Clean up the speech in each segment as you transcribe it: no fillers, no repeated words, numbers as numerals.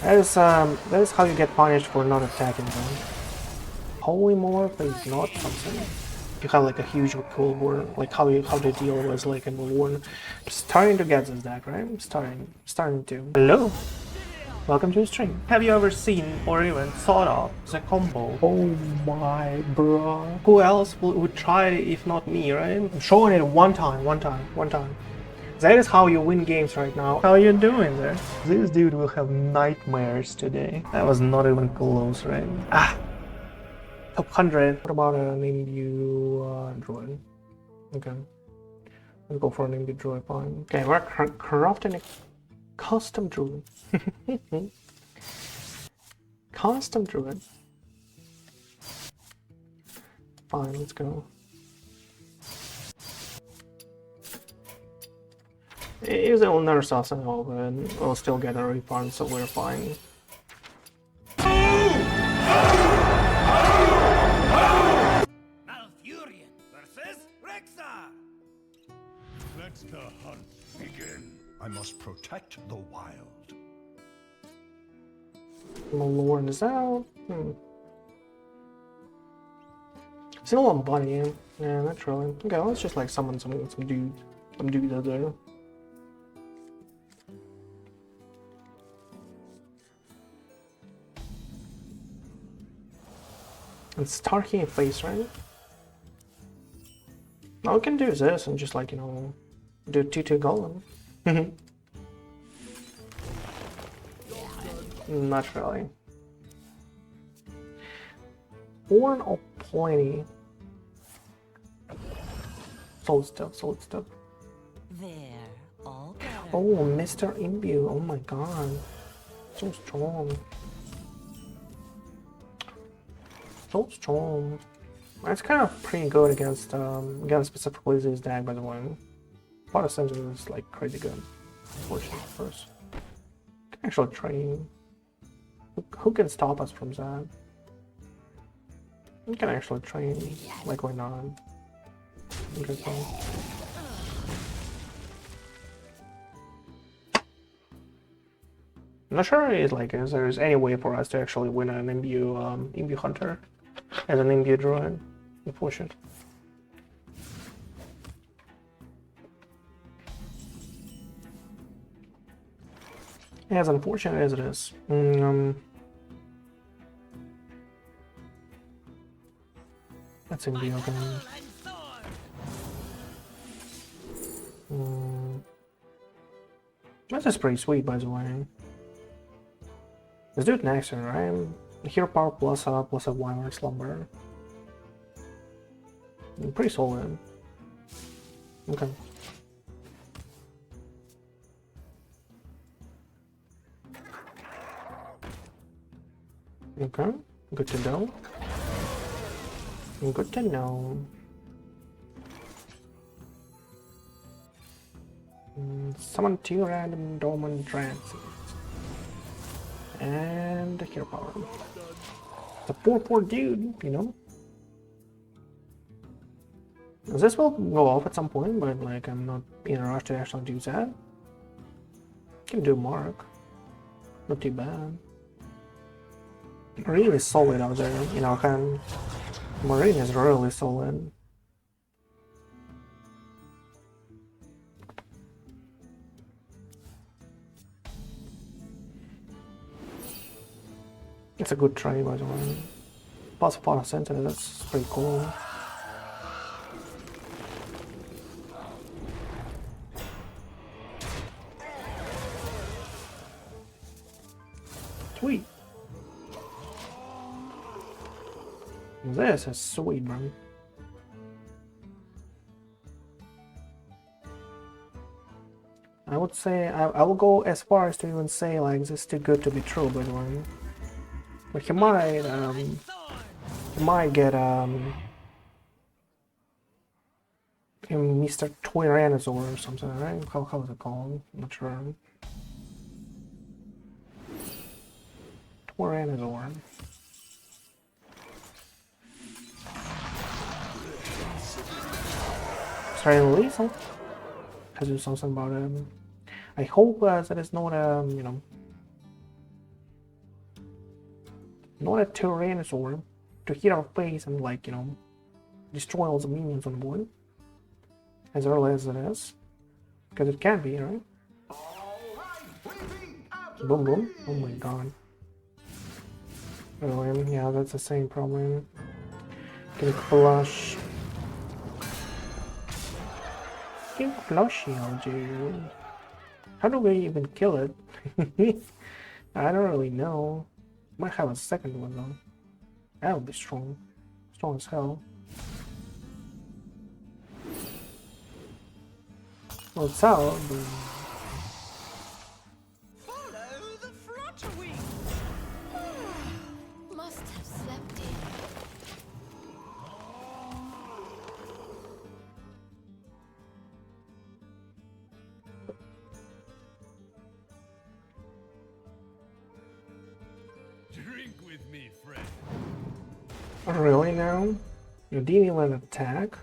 That is how you get punished for not attacking them. Polymorph is not something. You have like a huge cool board, like how they deal with like in Malorne. Starting to get this deck, right? Starting to. Hello, welcome to the stream. Have you ever seen or even thought of the combo? Oh my bro. Who else would try it if not me, right? I'm showing it one time. That is how you win games right now. How are you doing there? This dude will have nightmares today. That was not even close, right? Top 100. What about an Imbue Druid? Okay. Let's go for an Imbue Druid fine. Okay, we're crafting a custom Druid. Custom Druid. Fine, let's go. Use the owner sauce and all, but we'll still get a refund, so we're fine. Malfurion versus Rexar. Let the hunt begin. I must protect the wild. Malorne is out. Still on bunny, yeah, not really. Okay, let's just like summon some dudes out there. It's Tarky face, right? Now we can do this and just like, you know, do 2-2 golem. Not really. Horn of Plenty. Soul stuff. There, all better. Oh, Mr. Imbue. Oh my god. So strong. So strong. That's kind of pretty good against specifically this deck, by the way. Photosynthesis is like crazy good. Fortunately first. Can actually train. Who can stop us from that? We can actually train. Like why not? Interesting. I'm not sure if there's any way for us to actually win an Imbue Hunter as an Imbue Druid, unfortunately. As unfortunate as it is. That's Imbue, okay. That's just pretty sweet, by the way. Let's do it next turn, right? Hero power plus a Wyvern Slumber. Pretty solid. Okay. Okay, good to know. Good to know. Summon 2 random dormant Drances. And hero power. It's a 4/4 dude, you know? This will go off at some point, but like I'm not in a rush to actually do that. Can do Mark. Not too bad. Really solid out there, you know, Marin is really solid. It's a good trade, by the way. Plus Photosynthesis, that's pretty cool. Sweet. This is sweet, man. I would say I will go as far as to even say like this is too good to be true, by the way. But he might get Mr. Tyrannosaur or something, right? How is it called? I'm not sure. Tyrannosaur. Sorry, lethal. Has to do something about I hope that it's not you know, Not a Tyrannosaur to hit our face and, like, you know, destroy all the minions on board. As early as it is. Because it can be, right? Boom boom. Oh my god. Oh, yeah, that's the same problem. Can flush. Can flush shield, dude. How do we even kill it? I don't really know. Might have a second one though. That would be strong. Strong as hell. Well, it's out, but... Follow the Flutterwing. Must have slept in. Drink with me, friend. Really now? You didn't even attack?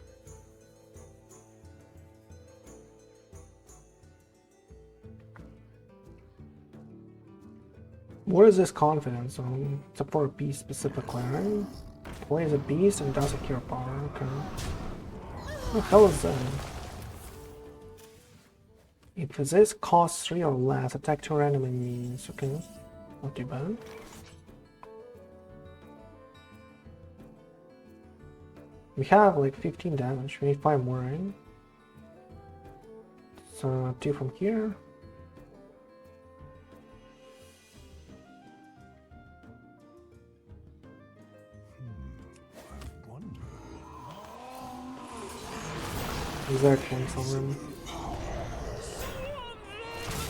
What is this confidence on? Except for a beast specifically, right? Plays a beast and does a cure power, okay. What the hell is that? If this costs 3 or less, attack 2 random enemies, okay. Not too bad. We have like 15 damage, we need 5 more, right? So 2 from here. Exactly, from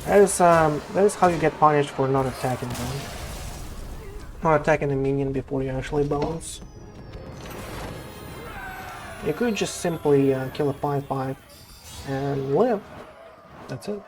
that is how you get punished for not attacking them. Not attacking a minion before you actually bounce. You could just simply kill a 5/5 and live. That's it.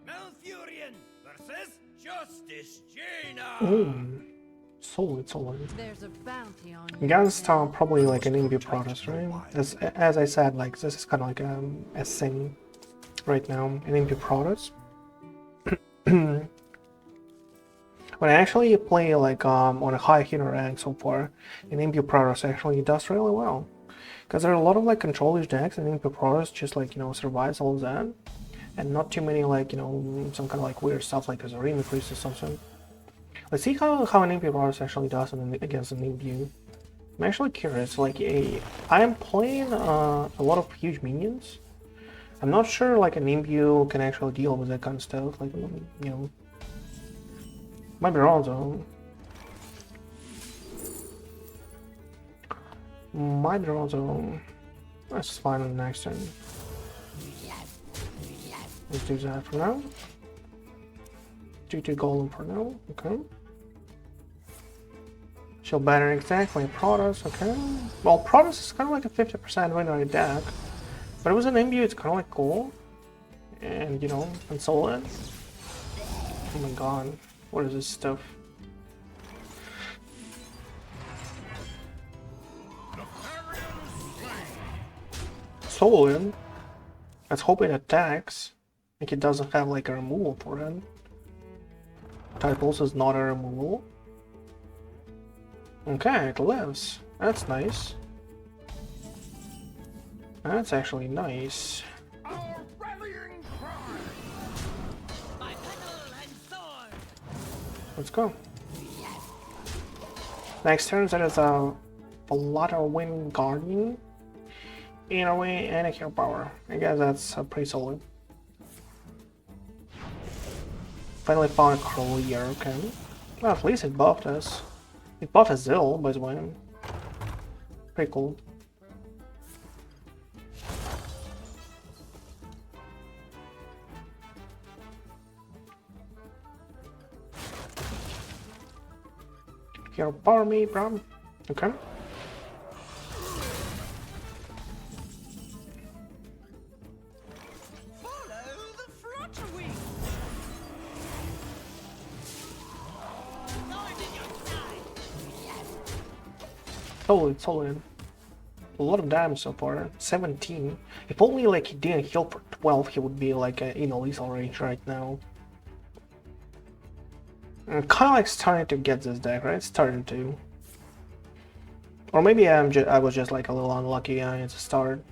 Malfurion versus Justice Jaina. Ooh. Solid. There's a bounty on you. Against probably like an Imbue Protoss, right? As I said, like this is kind of like a thing right now, an Imbue Protoss. When I actually play like on a high hitter rank so far, an Imbue Protoss actually does really well. Because there are a lot of like control-ish decks and Imbue Protoss just like, you know, survives all of that. And not too many like, you know, some kind of like weird stuff like a Arena Priest or something. Let's see how an Imbue Protoss actually does against an Imbue. I'm actually curious, like I'm playing a lot of huge minions. I'm not sure like an Imbue can actually deal with that kind of stuff, like, you know. Might be wrong though. Might be wrong though. Let's just find on the next turn. Let's do that for now. 2/2 golem for now, okay. She'll banner exactly Protoss, okay. Well, Protoss is kind of like a 50% win rate deck, but it was an Imbue, it's kind of like cool. And, you know, and solid. Oh my god, what is this stuff? Solid. Let's hope it attacks. Like it doesn't have like a removal for it. Type also is not a removal. Okay, it lives. That's nice. That's actually nice. Our rallying cry. My penal and sword. Let's go. Next turn that is a Flutterwing Guardian. Innervate and a hero power. I guess that's pretty solid. Finally found a crawler, okay. Well, at least it buffed us. It buffed a Zill, by the way. Pretty cool. Here, power me, bro. Okay. Follow the Flutterwing. Totally in. A lot of damage so far. 17. If only like he didn't heal for 12, he would be like in a lethal range right now. I'm kind of like starting to get this deck, right? Starting to. Or maybe I was just like a little unlucky at the start.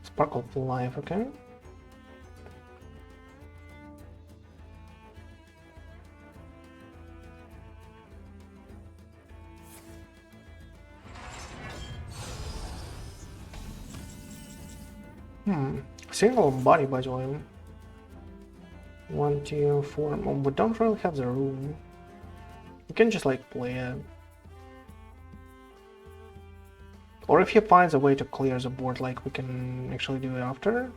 Sparkle for life, okay. Single body by the way. 1, 2, 4. Oh, we don't really have the room. You can just like play it. Or if he finds a way to clear the board, like we can actually do it after.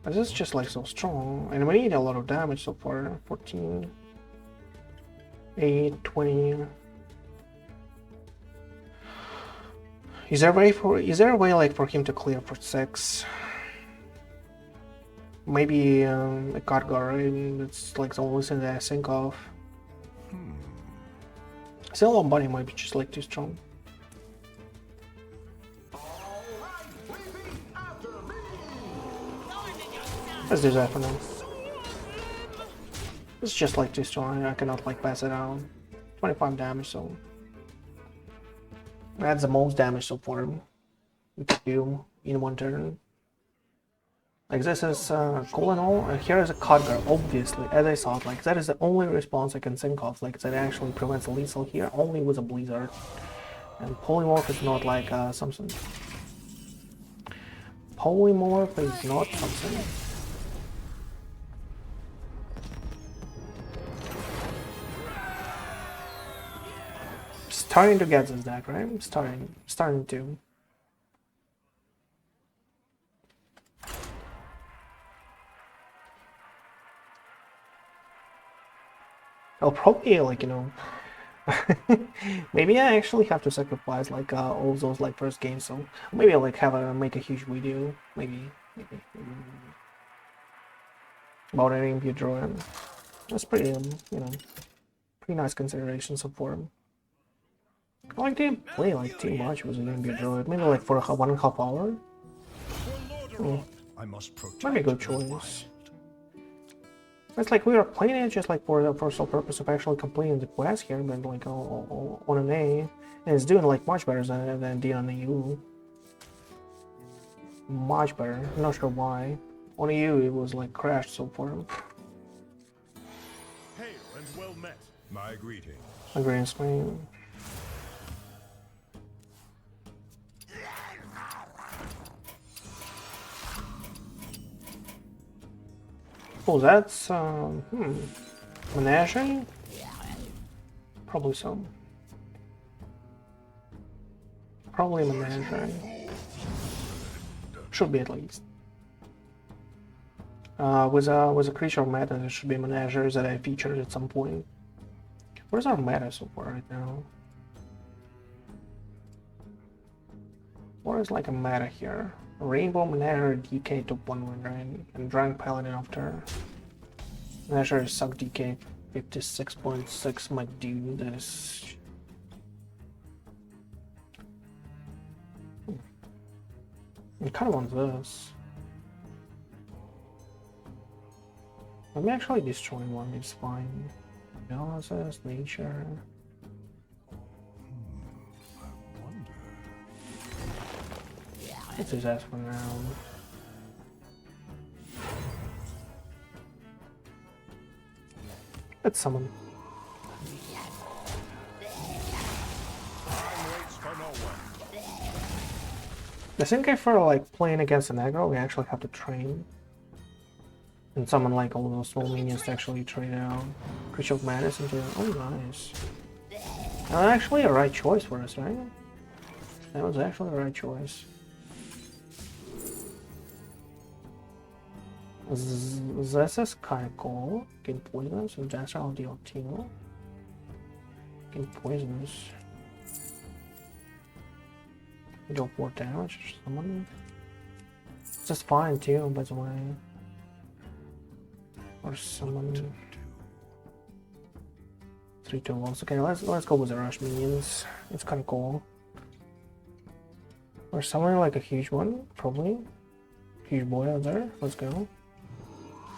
But this is just like so strong. And we need a lot of damage so far. 14. 8, 20. Is there a way like for him to clear for 6? Maybe a card guard, it's like the only thing that I think of. Still, body might be just like too strong. Let's do that for now. It's just like too strong. I cannot like pass it out. 25 damage, so that's the most damage so far we could do in one turn. Like this is cool and all. Here is a card guard, obviously, as I thought. Like that is the only response I can think of. Like that actually prevents lethal here, only with a blizzard. And polymorph is not like something. Polymorph is not something. Starting to get this deck, right? Starting to. I'll probably like, you know, maybe I actually have to sacrifice like all those like first games, so maybe I'll like make a huge video, maybe about an Imbue Druid. That's pretty you know, pretty nice consideration so far. I like didn't play like too much with an Imbue Druid, maybe like for 1.5 hours. Might be a good choice. It's like we were playing it just like for the sole purpose of actually completing the quest here, but like on an A, and it's doing like much better than it did on the U. Much better. I'm not sure why. On the U it was like crashed so far. Hail and well met. My greetings. A green screen. Oh, that's Menagerie? Probably so. Probably Menagerie. Should be at least. With a creature of meta, there should be Menageries that I featured at some point. What is our meta so far right now? What is like a meta here? Rainbow Menagerie DK top 1 win, right? And Drunk Paladin after. Menagerie suck DK 56.6, my dude. That is. I kind of want this. Let me actually destroy one, it's fine. Analysis, nature. Let's just ask for now. Let's summon. I think if we're like playing against an aggro, we actually have to train. And summon like all those small minions to actually trade out. Creature of Madness into. Oh, nice. Actually a right choice for us, right? That was actually the right choice. This is kind of cool. Gain poisonous and dash out deal 2. Gain poisonous. Deal 4 damage or someone. It's just fine too, by the way. Or someone. 3-2 walls. Okay, let's go with the rush minions. It's kind of cool. Or somewhere like a huge one, probably. Huge boy out there. Let's go.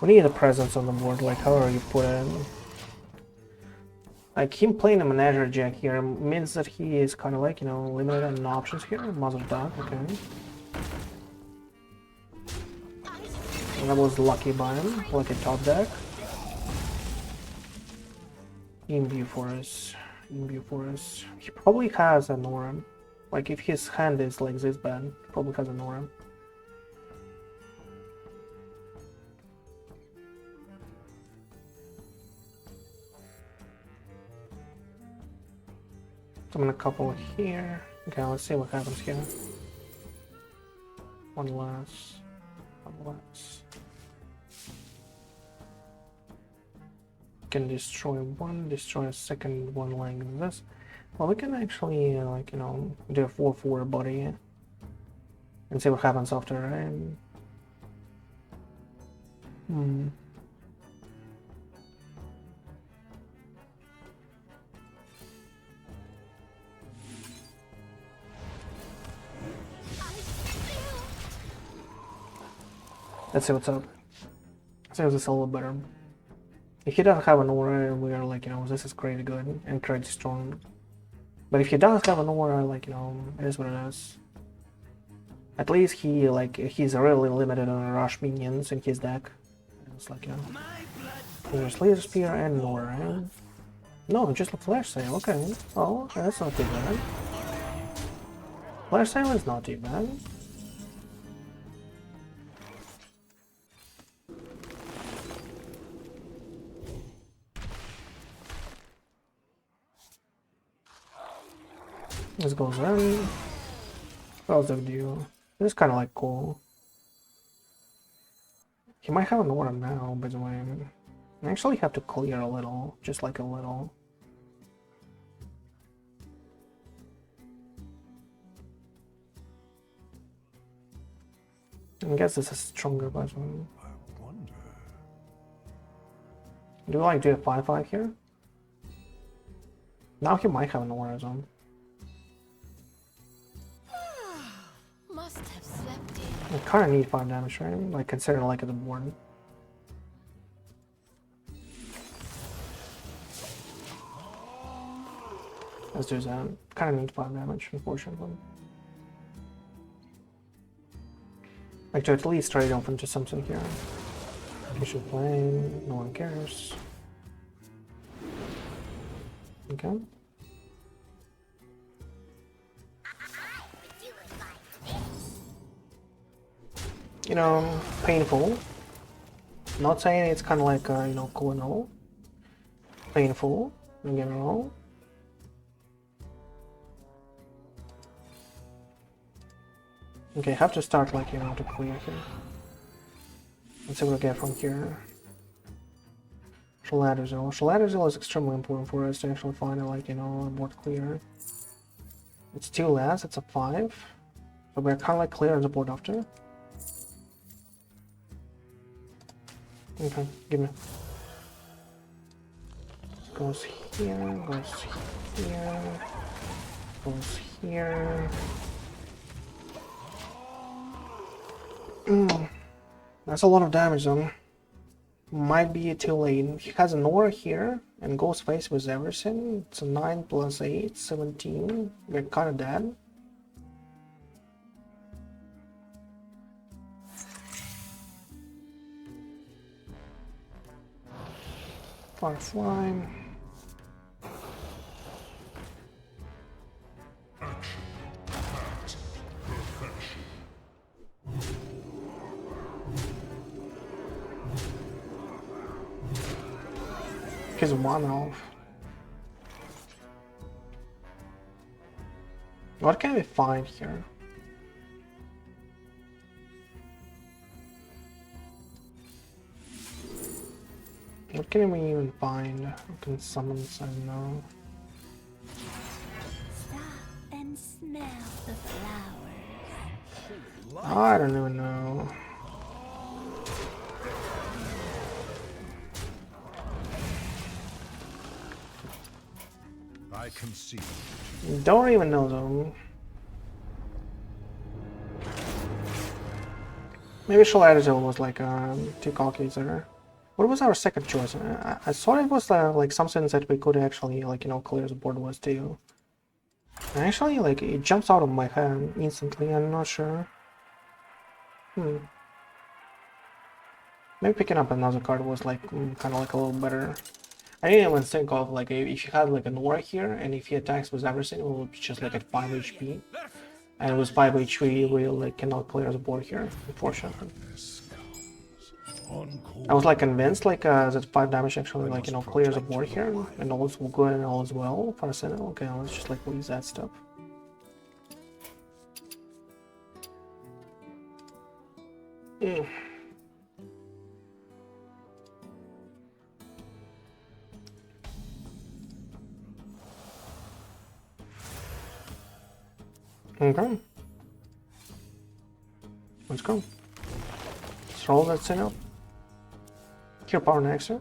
We need a presence on the board. Like, however you put it. Like him playing a Manager Jack here means that he is kind of like, you know, limited on options here. Mother Duck, okay. And that was lucky by him. Lucky top deck. Imbue for us. Imbue for us. He probably has an Oran. Like if his hand is like this bad, he probably has an Oran. I'm gonna couple it here. Okay, let's see what happens here. One less. One less. Can destroy one, destroy a second one like this. Well, we can actually, like, you know, do a 4/4 body and see what happens after, right? Let's see what's up. Let's see if this is a little better. If he doesn't have an aura, we are like, you know, this is crazy good and crazy strong. But if he does have an aura, like, you know, it is what it is. At least he, like, he's really limited on rush minions in his deck. It's like, you know, there's Laser Spear and an aura, right? No, just a Flash Sale, okay. Oh, that's not too bad. Flash Sale is not too bad. This goes in. What else do we do? This is kind of like cool. He might have an aura now, by the way. I actually have to clear a little, just like a little. I guess this is stronger, but I wonder. do I do a 5/5 here? Now he might have an aura zone. Must have slept in. I kind of need 5 damage, right? Like considering like the board. Let's do that. Kind of need 5 damage, unfortunately. Like to at least trade off into something here. You should play. No one cares. Okay. You know, painful. Not saying it's kind of like, you know, cool and all. Painful, don't get me wrong. Okay, have to start, like, you know, to clear here. Let's see what we get from here. Shaladrassil. Shaladrassil is extremely important for us to actually find, like, you know, a board clear. It's 2 less, it's a 5. So we're kind of like clear on the board after. Okay, give me. Goes here, goes here, goes here. That's a lot of damage though. Might be too late. He has an aura here and goes face with everything. It's a 9 plus 8, 17. We're kinda dead. Firefly. He's 1 off. What can we find here? What can we even find? We can summon some now. Stop and smell the flowers. I don't even know. I concede. Don't even know though. Maybe Shaladrassil was like too cocky there. What was our second choice? I thought it was like something that we could actually like clear the board with too. And actually, like it jumps out of my head instantly. I'm not sure. Maybe picking up another card was like kind of like a little better. I didn't even think of like if you had like an aura here and if he attacks with everything, it would be just like at 5 HP. And with 5 HP, we like cannot clear the board here, unfortunately. I was like convinced like that 5 damage actually like clears the board here, and all is good and all is well for a Sentinel. Okay, let's just like lose that stuff. Okay. Let's go. Let's roll that thing up. Hero power next turn.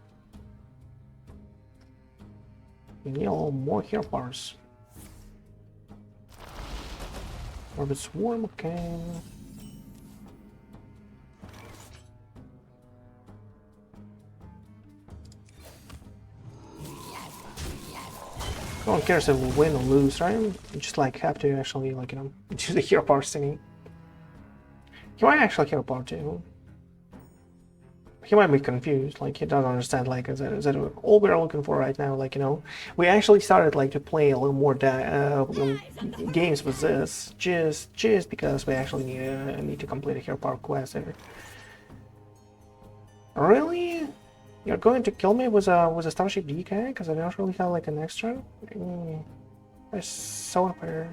We need a little more hero powers. Orbit Swarm, okay. No one cares if we win or lose, right? You just like have to actually like use the hero power thingy. He might actually hero power too. He might be confused, like he doesn't understand like is that all we're looking for right now, like we actually started like to play a little more games with this just because we actually need to complete a hero power quest here. Really? You're going to kill me with a Starship DK because I don't really have like an extra? That's so unfair.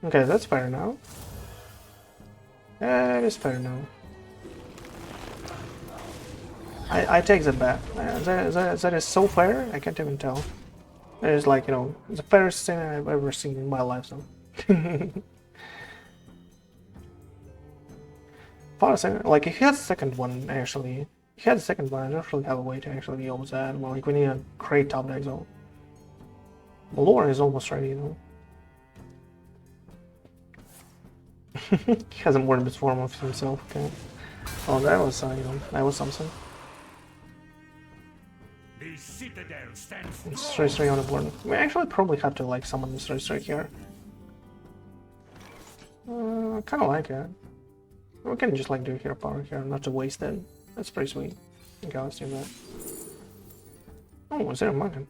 Okay, that's fair now. That is fair now. I take that back. That is so fair, I can't even tell. It is like, the fairest thing I've ever seen in my life, so. Like, if he had the second one, actually. If he had the second one, I don't really have a way to actually use that. Well, like, we need a great top deck, though. Malorne is almost ready, He hasn't worn this form of himself, okay. Oh, that was, that was something. The citadel stands It's 3-3 on the board. We actually probably have to, like, summon this 3-3 here. I kinda like it. We can just, like, do hero power here, not to waste it. That's pretty sweet. Okay, let's do that. Oh, is there a money?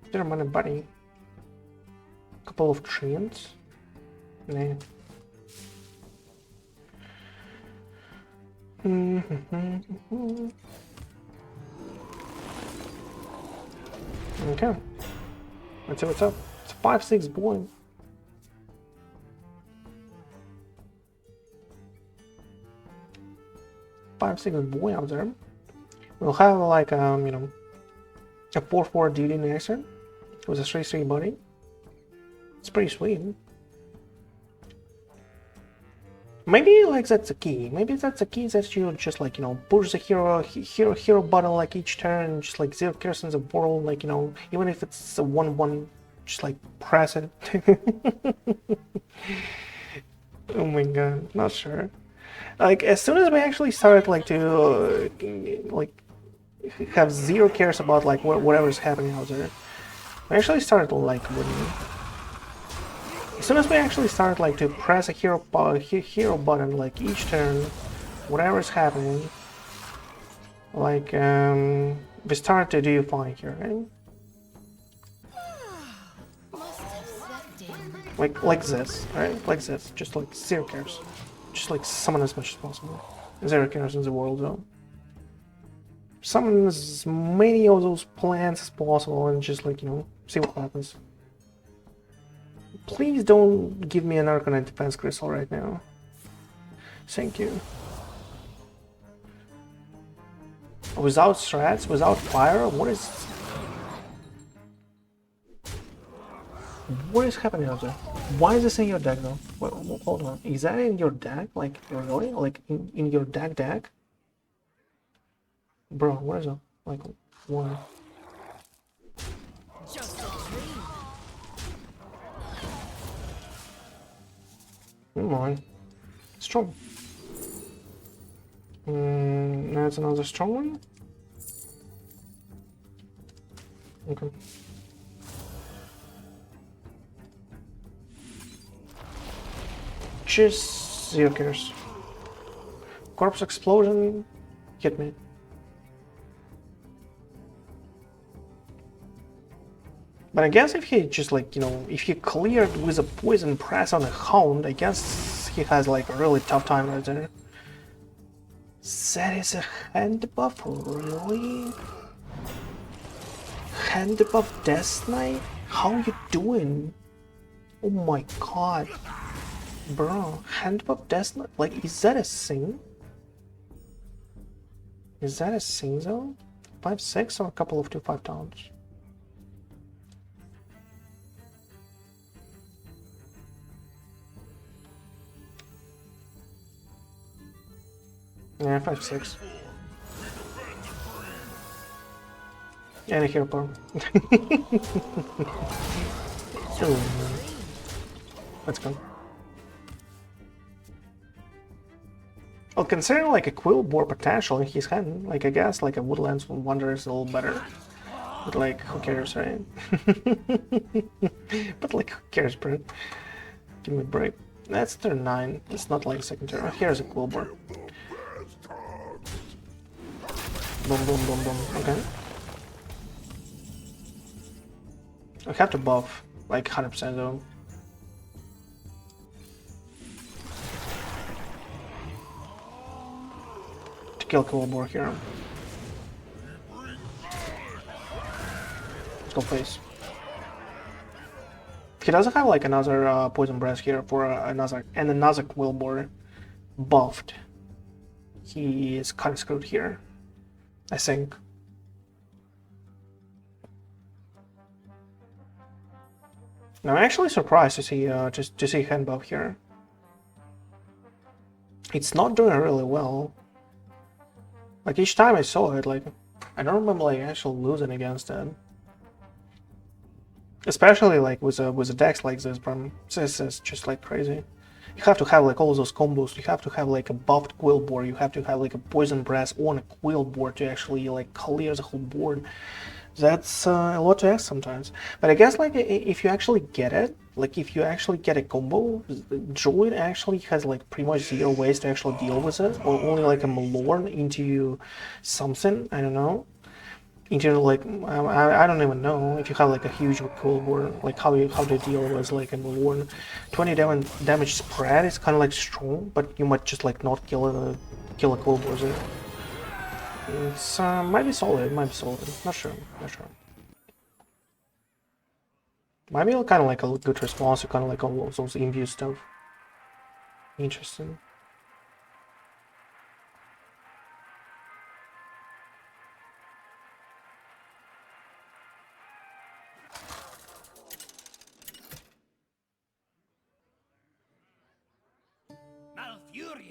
Is there a money buddy? Couple of treants? Nah. Okay. Let's see what's up. It's a 5-6 boy. Boy out there. We'll have like a 4-4 duty next turn with a 3-3 buddy. It's pretty sweet. Maybe like that's the key. Maybe that's the key that you just like push the hero button like each turn, just like 0 cares in the world, like even if it's a 1-1, just like press it. Oh my god, not sure. Like as soon as we actually started like to like have 0 cares about like whatever's happening out there, we actually started like winning. As soon as we actually started like to press a hero button like each turn, whatever's happening, like we start to do fine here, right? Must have slept in. Like this, right? Like this, just like 0 cares. Just like summon as much as possible. 0 cares in the world though. Summon as many of those plants as possible and just like, you know, see what happens. Please don't give me an Arcanine Defense Crystal right now. Thank you. Without strats, without fire, what is happening out there? Why is this in your deck though? Well, hold on, is that in your deck? Like, really? Like, in your deck? Bro, what is it? Like, what? Just a dream. Come on. Strong. That's another strong one? Okay. Just 0 cares. Corpse explosion, hit me. But I guess if he just like, you know, if he cleared with a poison press on a hound, I guess he has like a really tough time right there. That is a hand buff, really? Hand buff Death Knight? How you doing? Oh my god. Bro, hand buff Death Knight? Like, is that a thing? Is that a thing though? 5/6 or a couple of 2/5 towns? Yeah, 5/6. And a hero power. Let's go. Well, considering like a Quill Boar potential in his hand, like I guess like a Woodlands Wonder is a little better. But like, who cares, right? But like, who cares, bro? Give me a break. That's turn 9. It's not like second turn. Oh, here's a Quill Boar. Boom, boom, boom, boom. Okay. I have to buff, like 100% though. To kill Quill here. Let's go face. He doesn't have like another Poison Breath here for another Quill buffed. He is kind of screwed here, I think. I'm actually surprised to see to see hand buff here. It's not doing really well. Like each time I saw it, like I don't remember like actually losing against it. Especially like with a dex like this, bro. This is just like crazy. You have to have like all those combos. You have to have like a buffed Quill Boar. You have to have like a Poison Breath on a Quill Boar to actually like clear the whole board. That's a lot to ask sometimes. But I guess like if you actually get it, like if you actually get a combo, Druid actually has like pretty much 0 ways to actually deal with it, or only like a Malorne into something. I don't know. Into like I don't even know if you have like a huge Quill Boar, like how to deal with like a Malorne. 20 damage spread is kind of like strong, but you might just like not kill a Quill Boar there. It's might be solid, Not sure. Might be kind of like a good response to kind of like all of those Imbue stuff. Interesting.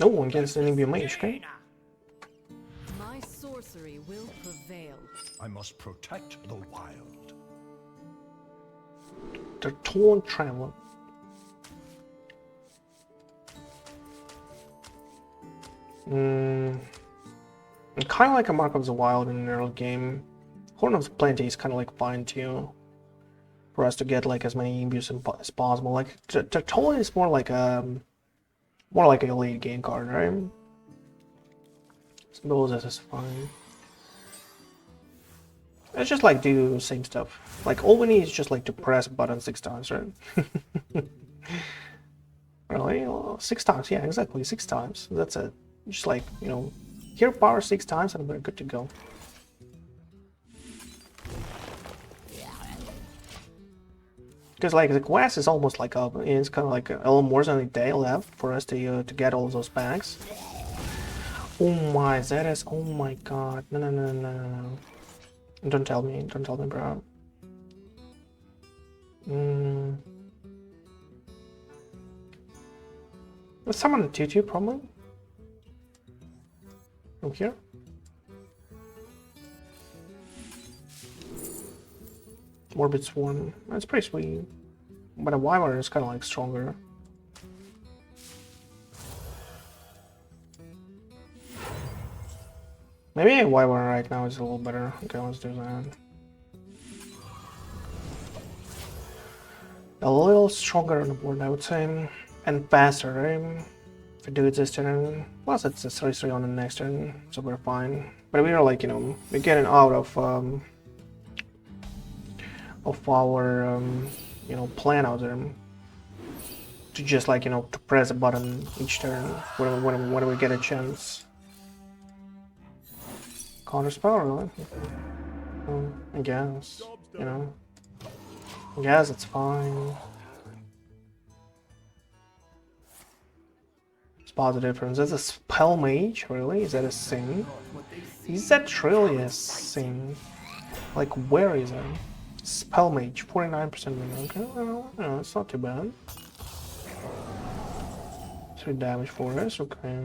No, against an Imbue Mage, okay? My sorcery will prevail. I must protect the wild. Tortollan Traveler. Kind of like a Mark of the Wild in an early game. Horn of the Plenty is kind of like fine too, for us to get like as many imbues as possible. Like Tortollan is more like a late game card, right? Suppose this is fine. Let's just like do the same stuff. Like all we need is just like to press a button 6 times, right? Really? Well, 6 times, yeah, exactly, 6 times. That's it. Just like, you know, hero power 6 times and we're good to go. Because like the quest is almost like it's kind of like a little more than a day left for us to get all those packs. Oh my, that is, oh my god, no no no no no no. Don't tell me, bro. Let's summon a 2/2 probably. From here. Morbid Swarm. That's pretty sweet. But a Wyvern is kind of like stronger. Maybe a Wyvern right now is a little better. Okay, let's do that. A little stronger on the board, I would say. And faster, right? If I do it this turn. Plus it's a 3/3 on the next turn, so we're fine. But we are like, you know, we're getting out of our you know, plan out there to just like, you know, to press a button each turn when we get a chance. Counter spell, really? I guess, you know. I guess it's fine. Spot the difference. That's a spell mage, really? Is that a thing? Is that really a thing? Like, where is it? Spell mage, 49% win. Okay, well, no, it's not too bad. 3 damage for us, okay.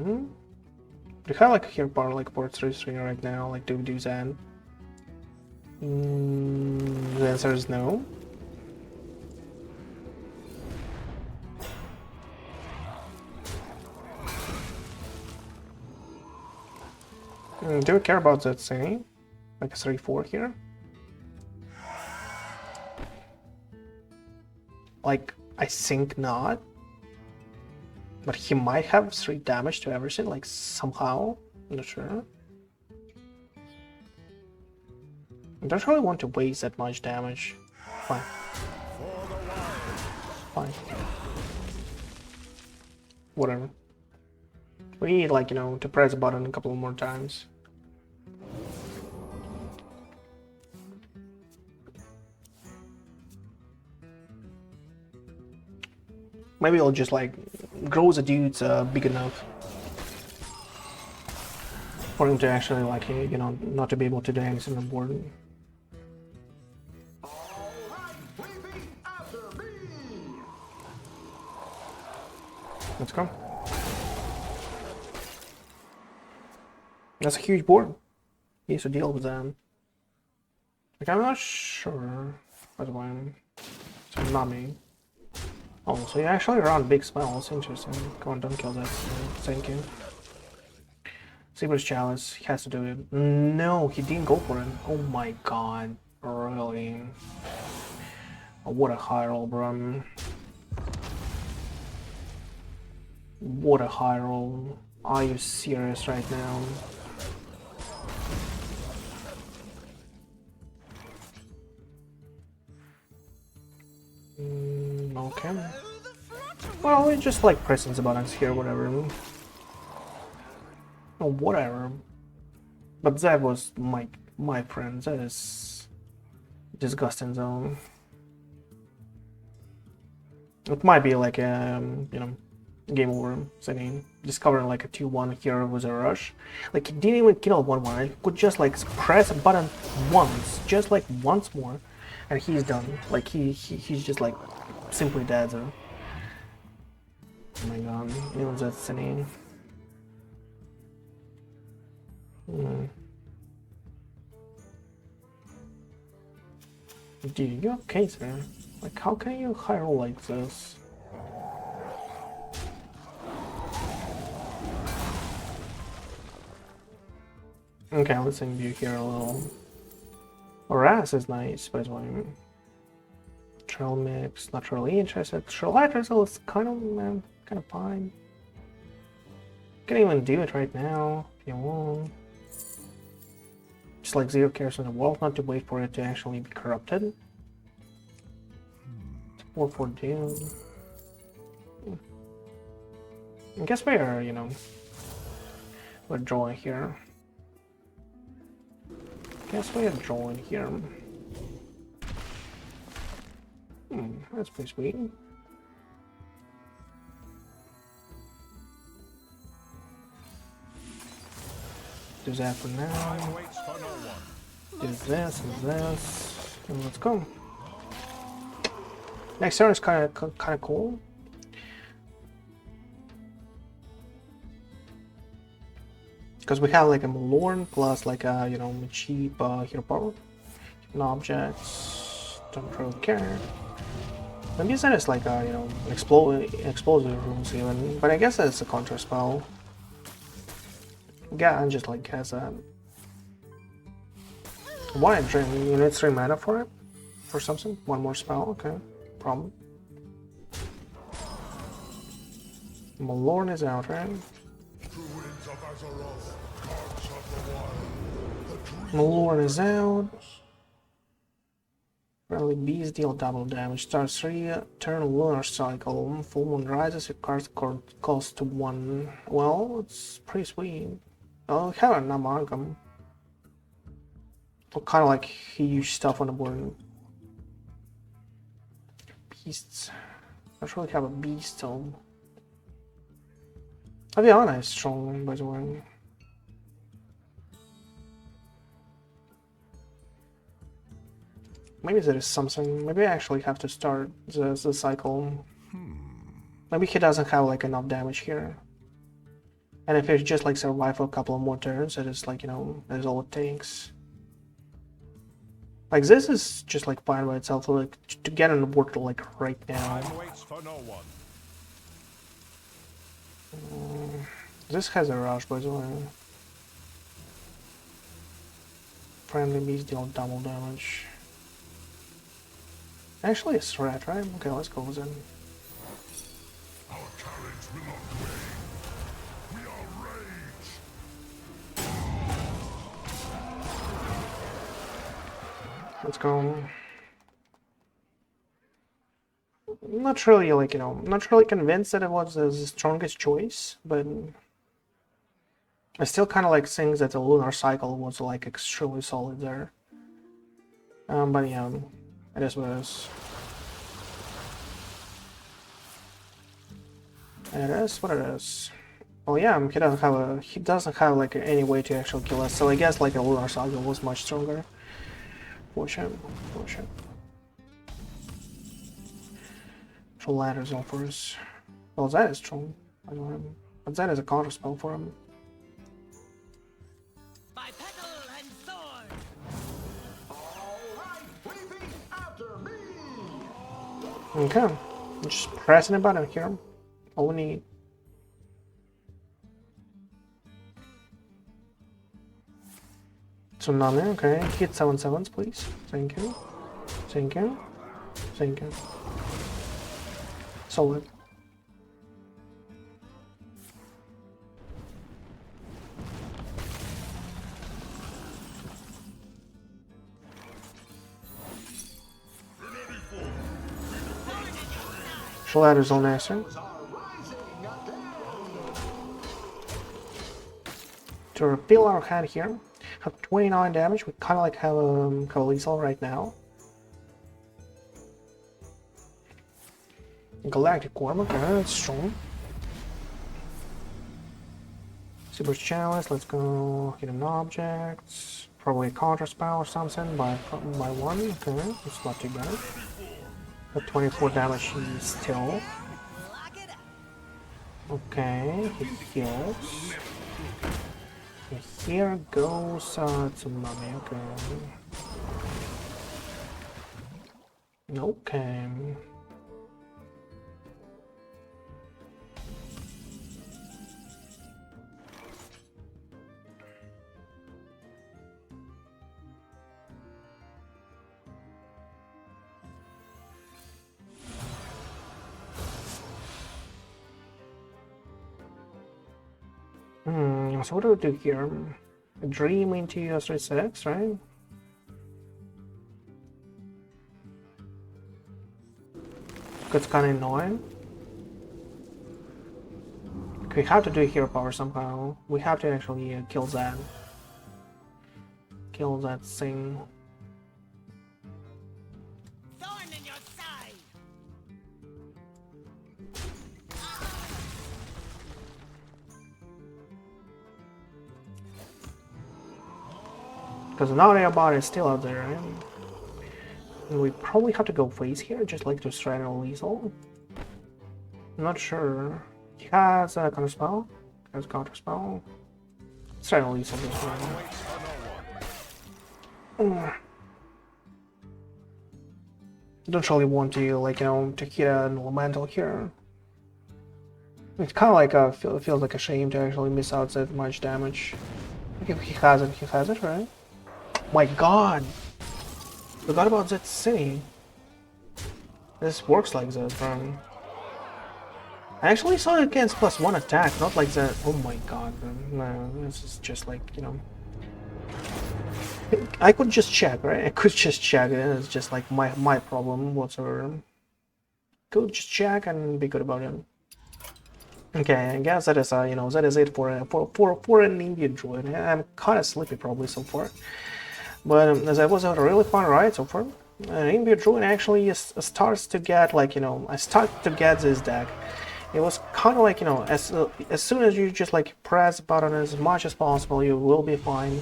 Do kind of like here part like port 3/3 right now, like do we do that? The answer is no. Do we care about that thing? Like a 3/4 here? Like, I think not. But he might have 3 damage to everything, like somehow. I'm not sure. I don't really want to waste that much damage. Fine. Fine. Whatever. We need, like, you know, to press the button a couple more times. Maybe I'll just like grow the dudes big enough for him to actually like, you know, not to be able to do anything important. Let's go. That's a huge board. He needs to deal with them. Like, I'm not sure. By the way, it's not me. Oh, so you actually run big spells. Interesting. Come on, don't kill that. Thank you. Seaber's Chalice. He has to do it. No, he didn't go for it. Oh my god. Really? Oh, what a high roll, bro. What a high roll. Are you serious right now? Okay. Well, we just like pressing the buttons here, whatever. Oh, whatever. But that was my friend. That is disgusting zone. It might be like you know, game over. Saying discovering like a 2/1 here with a rush. Like, he didn't even kill 1/1. I could just like press a button once, just like once more, and he's done. Like he's just like simply dead. So. Oh my god, even that's insane. Dude, you're okay, sir. Like, how can you high roll like this? Okay, let's imbue here a little. Harass is nice, by the way. Trail mix, not really interested. Shaladrassil is kind of fine. Can even do it right now if you want. Just like 0 cares in the world, not to wait for it to actually be corrupted. 4/4 Doom. I guess we are, you know, we're drawing here. Guess we are drawing here. that's pretty sweet. Do that for now. Time waits for no one. Do this and this, and let's go. Next turn is kind of cool. Because we have like a Malorne plus like a, you know, cheap hero power. And objects, don't really care. Maybe that is like a, you know, explosive runes even, but I guess that's a counter spell. Yeah, and just like has a... Why dream? You need 3 mana for it? For something? 1 more spell? Okay, problem. Malorne is out, right? Malorne is out. Friendly bees deal double damage. Starts 3 turn lunar cycle. Full moon rises, your card's cost to 1. Well, it's pretty sweet. Oh, we have an amalgam. Kind of like huge stuff on the board. Beasts. I don't really have a beast though. Aviana is strong, by the way. Maybe there is something. Maybe I actually have to start the cycle. Maybe he doesn't have like enough damage here. And if it's just like survive for a couple of more turns, it is like, you know, that is all it takes. Like this is just like fine by itself, so like to get on the board like right now. Time waits for no one. This has a rush, by the way. Friendly bees deal double damage. Actually, it's threat, right? Okay, let's go with it. Our courage will not wane. We are rage. Let's go. I'm not really like, you know, I'm not really convinced that it was the strongest choice, but I still kind of like think that the lunar cycle was like extremely solid there. But yeah, it is what it is. It is what it is. Well, yeah, he doesn't have like any way to actually kill us, so I guess like a lunar cycle was much stronger. Fortune. Shaladrassil for us. Well, that is strong. I know him. But that is a counter spell for him. By petal and sword. Okay. Just pressing a button here. All we need. Tsunami, okay. Hit 7/7s, please. Thank you. Thank you. Thank you. Solid. Shaladrassil Nasser. To reveal our hand here, have 29 damage. We kind of like have a lethal right now. Galactic Worm, okay, that's strong. Super Chalice, let's go hit an object. Probably a counter spell or something by 1. Okay, it's not too bad. But 24 damage still. Okay, he heals. And here goes Tsunami, okay. Okay. So what do we do here? Dream into your 3/6, right? That's kind of annoying. We have to do hero power somehow. We have to actually kill that. Kill that thing. Thorn in your side. Because now the bot is still out there, right? And we probably have to go face here, just like to straddle lethal. I'm not sure. He has a counter spell. He has counter spell. Straddle lethal this one. Don't really want to, like, you know, to hit an elemental here. It's kind of like feels like a shame to actually miss out that much damage. If he has it, right? My God! Forgot about that city. This works like that, bro. I actually saw it against +1 attack, not like that. Oh my God, bro. No, this is just like, you know. I could just check, right? I could just check it. It's just like my problem whatsoever. Could just check and be good about it. Okay, I guess that is you know, that is it for an Imbue Druid. I'm kind of sleepy probably so far, but that was a really fun ride so far. Imbue Druid actually starts to get, like, you know, I start to get this deck. It was kind of like, you know, as soon as you just like press the button as much as possible, you will be fine.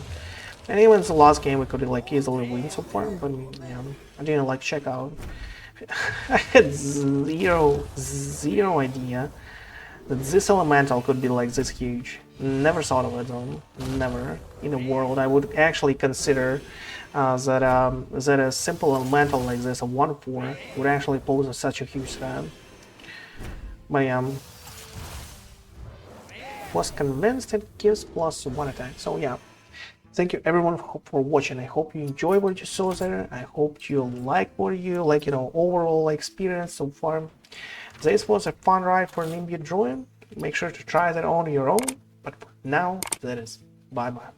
And even the last game we could like easily win so far, but yeah, I didn't like check out. I had zero idea that this elemental could be like this huge. Never thought of it though. Never in the world I would actually consider that a simple elemental like this, a 1/4, would actually pose such a huge threat. But yeah, was convinced it gives +1 attack. So yeah, thank you everyone for watching. I hope you enjoyed what you saw there. I hope you like what you like, you know, overall experience so far. This was a fun ride for an Imbue Druid. Make sure to try that on your own. But for now, that is bye bye.